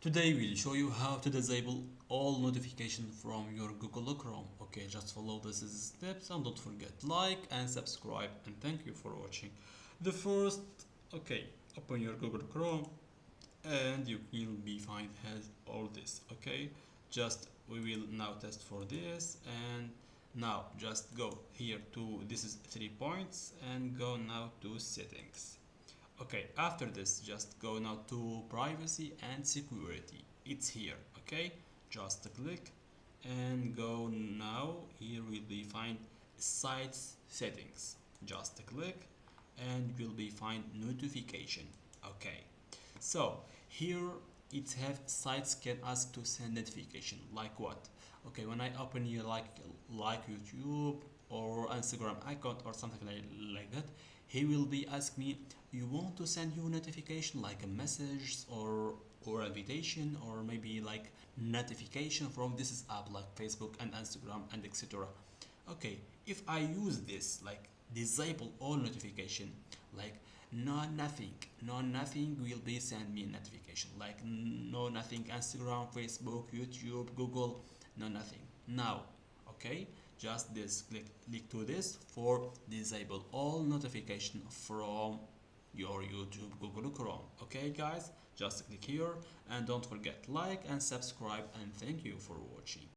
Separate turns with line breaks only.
Today we'll show you how to disable all notifications from your Google Chrome. Okay, just follow these steps and don't forget like and subscribe, and thank you for watching. The first, okay, open your Google Chrome and you will be find has all this. Okay, just we will now test for this, and now just go here to this is 3 points and go now to settings. Okay, after this just go now to privacy and security. It's here. Okay, just click and go now. Here will be find sites settings. Just click and will be find notification. Okay, so here it have sites can ask to send notification like what. Okay, when I open here like YouTube or Instagram account or something like that, he will be ask me, you want to send you notification like a message or invitation or maybe like notification from this app like Facebook and Instagram and etc. Okay, if I use this like disable all notification, like no nothing will be send me a notification, like no nothing Instagram, Facebook, YouTube, Google, no nothing now. Okay, just this click to this for disable all notification from your YouTube Google Chrome. Okay guys, just click here and don't forget like and subscribe, and thank you for watching.